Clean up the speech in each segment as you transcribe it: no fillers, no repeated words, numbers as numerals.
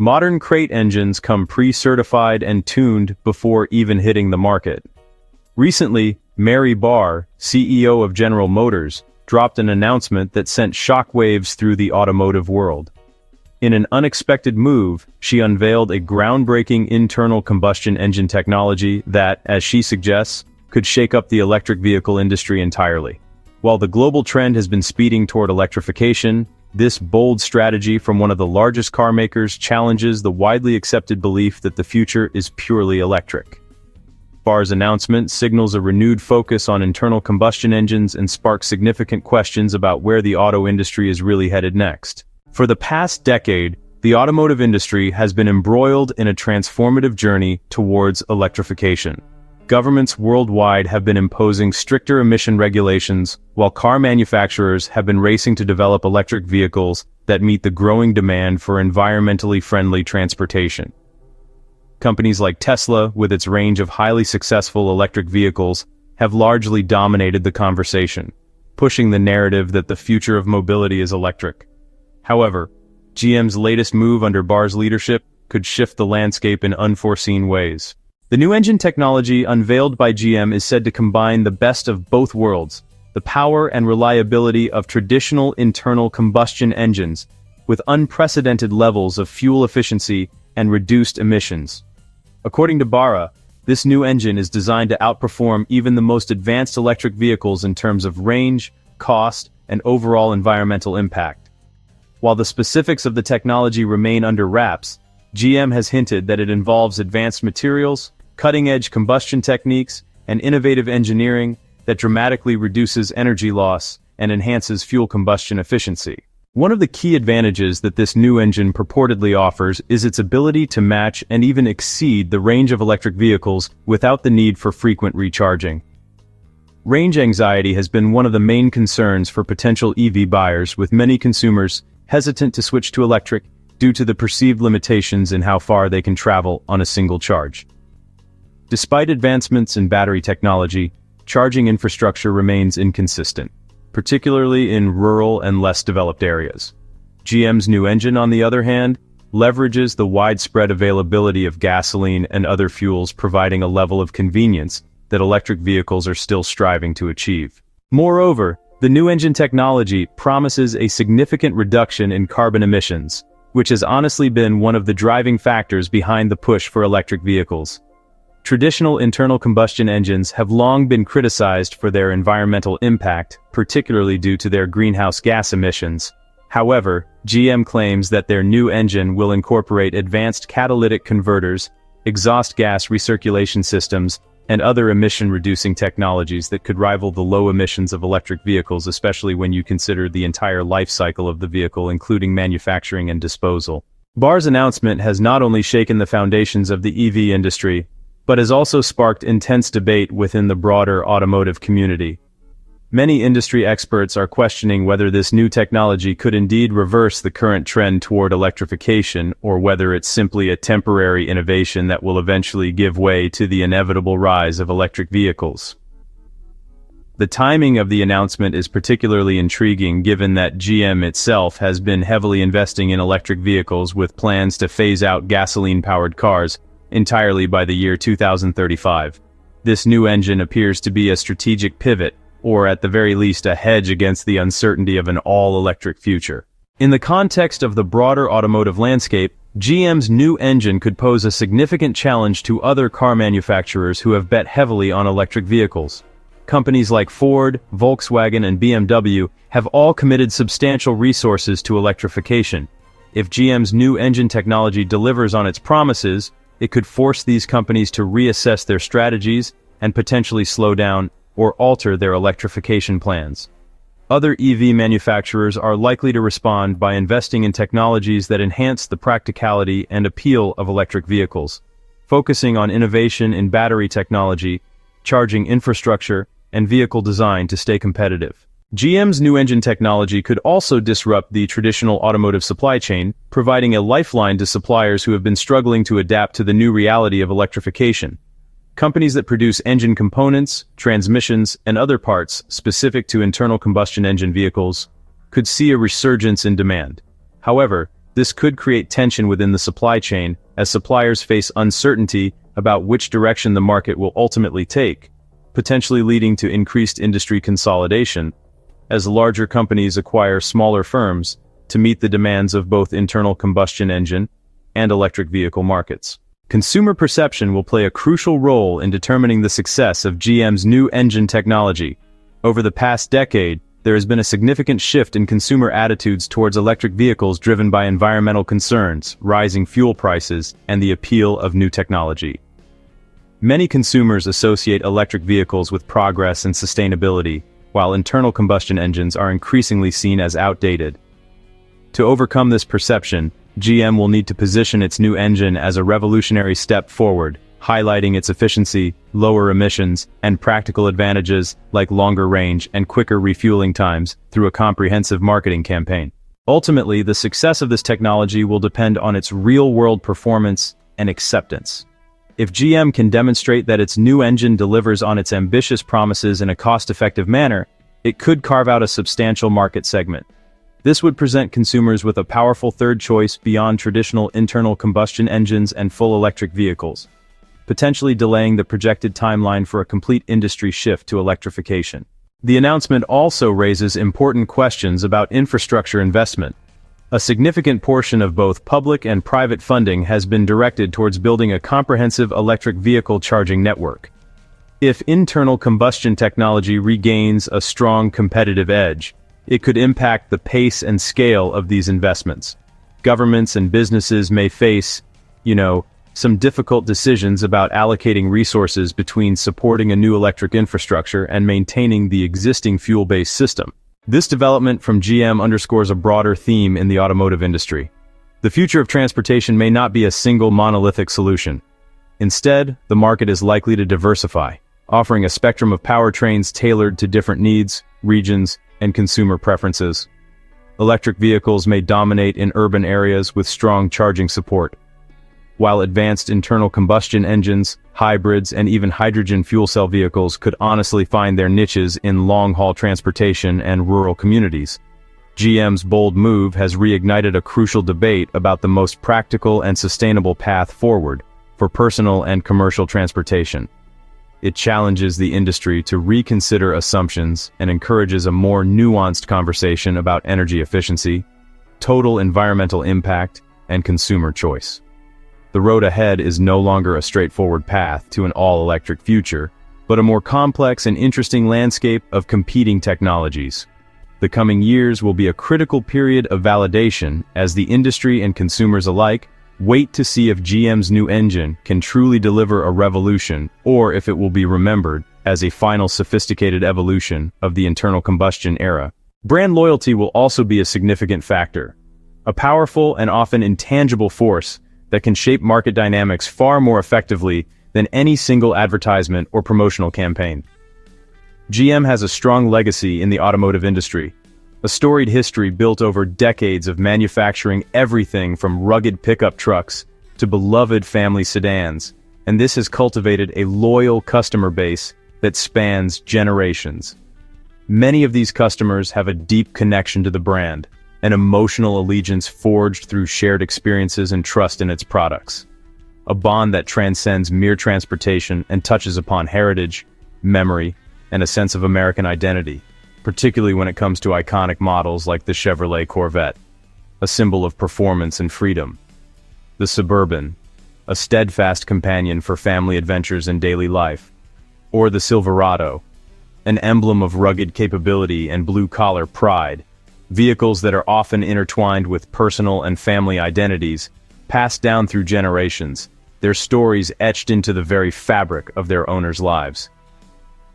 Modern crate engines come pre-certified and tuned before even hitting the market. Recently, Mary Barra, CEO of General Motors, dropped an announcement that sent shockwaves through the automotive world. In an unexpected move, she unveiled a groundbreaking internal combustion engine technology that, as she suggests, could shake up the electric vehicle industry entirely. While the global trend has been speeding toward electrification, this bold strategy from one of the largest car makers challenges the widely accepted belief that the future is purely electric. Barra's announcement signals a renewed focus on internal combustion engines and sparks significant questions about where the auto industry is really headed next. For the past decade, the automotive industry has been embroiled in a transformative journey towards electrification. Governments worldwide have been imposing stricter emission regulations, while car manufacturers have been racing to develop electric vehicles that meet the growing demand for environmentally friendly transportation. Companies like Tesla, with its range of highly successful electric vehicles, have largely dominated the conversation, pushing the narrative that the future of mobility is electric. However, GM's latest move under Barra's leadership could shift the landscape in unforeseen ways. The new engine technology unveiled by GM is said to combine the best of both worlds, the power and reliability of traditional internal combustion engines, with unprecedented levels of fuel efficiency and reduced emissions. According to Barra, this new engine is designed to outperform even the most advanced electric vehicles in terms of range, cost, and overall environmental impact. While the specifics of the technology remain under wraps, GM has hinted that it involves advanced materials, cutting-edge combustion techniques, and innovative engineering that dramatically reduces energy loss and enhances fuel combustion efficiency. One of the key advantages that this new engine purportedly offers is its ability to match and even exceed the range of electric vehicles without the need for frequent recharging. Range anxiety has been one of the main concerns for potential EV buyers, with many consumers hesitant to switch to electric due to the perceived limitations in how far they can travel on a single charge. Despite advancements in battery technology, charging infrastructure remains inconsistent, particularly in rural and less developed areas. GM's new engine, on the other hand, leverages the widespread availability of gasoline and other fuels, providing a level of convenience that electric vehicles are still striving to achieve. Moreover, the new engine technology promises a significant reduction in carbon emissions, which has honestly been one of the driving factors behind the push for electric vehicles. Traditional internal combustion engines have long been criticized for their environmental impact, particularly due to their greenhouse gas emissions. However, GM claims that their new engine will incorporate advanced catalytic converters, exhaust gas recirculation systems, and other emission-reducing technologies that could rival the low emissions of electric vehicles, especially when you consider the entire life cycle of the vehicle, including manufacturing and disposal. Barra's announcement has not only shaken the foundations of the EV industry, but has also sparked intense debate within the broader automotive community. Many industry experts are questioning whether this new technology could indeed reverse the current trend toward electrification, or whether it's simply a temporary innovation that will eventually give way to the inevitable rise of electric vehicles. The timing of the announcement is particularly intriguing, given that GM itself has been heavily investing in electric vehicles, with plans to phase out gasoline-powered cars entirely by the year 2035. This new engine appears to be a strategic pivot, or at the very least a hedge against the uncertainty of an all-electric future. In the context of the broader automotive landscape, GM's new engine could pose a significant challenge to other car manufacturers who have bet heavily on electric vehicles. Companies like Ford, Volkswagen, and BMW have all committed substantial resources to electrification. If GM's new engine technology delivers on its promises, it could force these companies to reassess their strategies and potentially slow down or alter their electrification plans. Other EV manufacturers are likely to respond by investing in technologies that enhance the practicality and appeal of electric vehicles, focusing on innovation in battery technology, charging infrastructure, and vehicle design to stay competitive. GM's new engine technology could also disrupt the traditional automotive supply chain, providing a lifeline to suppliers who have been struggling to adapt to the new reality of electrification. Companies that produce engine components, transmissions, and other parts specific to internal combustion engine vehicles could see a resurgence in demand. However, This could create tension within the supply chain as suppliers face uncertainty about which direction the market will ultimately take, potentially leading to increased industry consolidation as larger companies acquire smaller firms to meet the demands of both internal combustion engine and electric vehicle markets. Consumer perception will play a crucial role in determining the success of GM's new engine technology. Over the past decade, there has been a significant shift in consumer attitudes towards electric vehicles driven by environmental concerns, rising fuel prices, and the appeal of new technology. Many consumers associate electric vehicles with progress and sustainability, while internal combustion engines are increasingly seen as outdated. To overcome this perception, GM will need to position its new engine as a revolutionary step forward, highlighting its efficiency, lower emissions, and practical advantages like longer range and quicker refueling times through a comprehensive marketing campaign. Ultimately, the success of this technology will depend on its real-world performance and acceptance. If GM can demonstrate that its new engine delivers on its ambitious promises in a cost-effective manner, it could carve out a substantial market segment. This would present consumers with a powerful third choice beyond traditional internal combustion engines and full electric vehicles, potentially delaying the projected timeline for a complete industry shift to electrification. The announcement also raises important questions about infrastructure investment. A significant portion of both public and private funding has been directed towards building a comprehensive electric vehicle charging network. If internal combustion technology regains a strong competitive edge, it could impact the pace and scale of these investments. Governments and businesses may face, some difficult decisions about allocating resources between supporting a new electric infrastructure and maintaining the existing fuel-based system. This development from GM underscores a broader theme in the automotive industry. The future of transportation may not be a single monolithic solution. Instead, the market is likely to diversify, offering a spectrum of powertrains tailored to different needs, regions, and consumer preferences. Electric vehicles may dominate in urban areas with strong charging support, while advanced internal combustion engines, hybrids, and even hydrogen fuel cell vehicles could honestly find their niches in long-haul transportation and rural communities. GM's bold move has reignited a crucial debate about the most practical and sustainable path forward for personal and commercial transportation. It challenges the industry to reconsider assumptions and encourages a more nuanced conversation about energy efficiency, total environmental impact, and consumer choice. The road ahead is no longer a straightforward path to an all-electric future, but a more complex and interesting landscape of competing technologies. The coming years will be a critical period of validation as the industry and consumers alike wait to see if GM's new engine can truly deliver a revolution or if it will be remembered as a final sophisticated evolution of the internal combustion era. Brand loyalty will also be a significant factor, a powerful and often intangible force that can shape market dynamics far more effectively than any single advertisement or promotional campaign. GM has a strong legacy in the automotive industry, a storied history built over decades of manufacturing everything from rugged pickup trucks to beloved family sedans, and this has cultivated a loyal customer base that spans generations. Many of these customers have a deep connection to the brand, an emotional allegiance forged through shared experiences and trust in its products. A bond that transcends mere transportation and touches upon heritage, memory, and a sense of American identity, particularly when it comes to iconic models like the Chevrolet Corvette, a symbol of performance and freedom. The Suburban, a steadfast companion for family adventures and daily life. Or the Silverado, an emblem of rugged capability and blue-collar pride. Vehicles that are often intertwined with personal and family identities, passed down through generations, their stories etched into the very fabric of their owners' lives.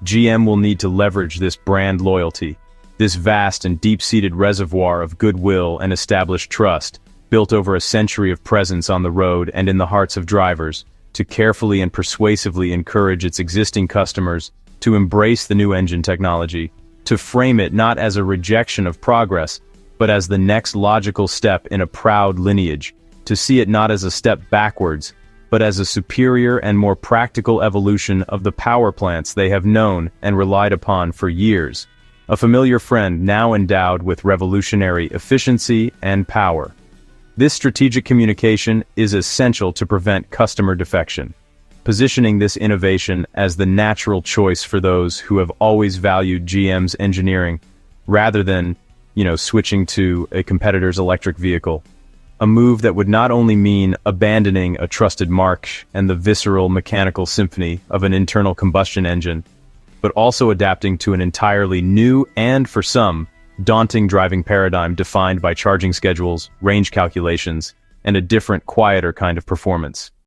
GM will need to leverage this brand loyalty, this vast and deep-seated reservoir of goodwill and established trust, built over a century of presence on the road and in the hearts of drivers, to carefully and persuasively encourage its existing customers to embrace the new engine technology, to frame it not as a rejection of progress, but as the next logical step in a proud lineage, to see it not as a step backwards, but as a superior and more practical evolution of the power plants they have known and relied upon for years, a familiar friend now endowed with revolutionary efficiency and power. This strategic communication is essential to prevent customer defection, positioning this innovation as the natural choice for those who have always valued GM's engineering rather than, switching to a competitor's electric vehicle. A move that would not only mean abandoning a trusted mark and the visceral mechanical symphony of an internal combustion engine, but also adapting to an entirely new and, for some, daunting driving paradigm defined by charging schedules, range calculations, and a different, quieter kind of performance.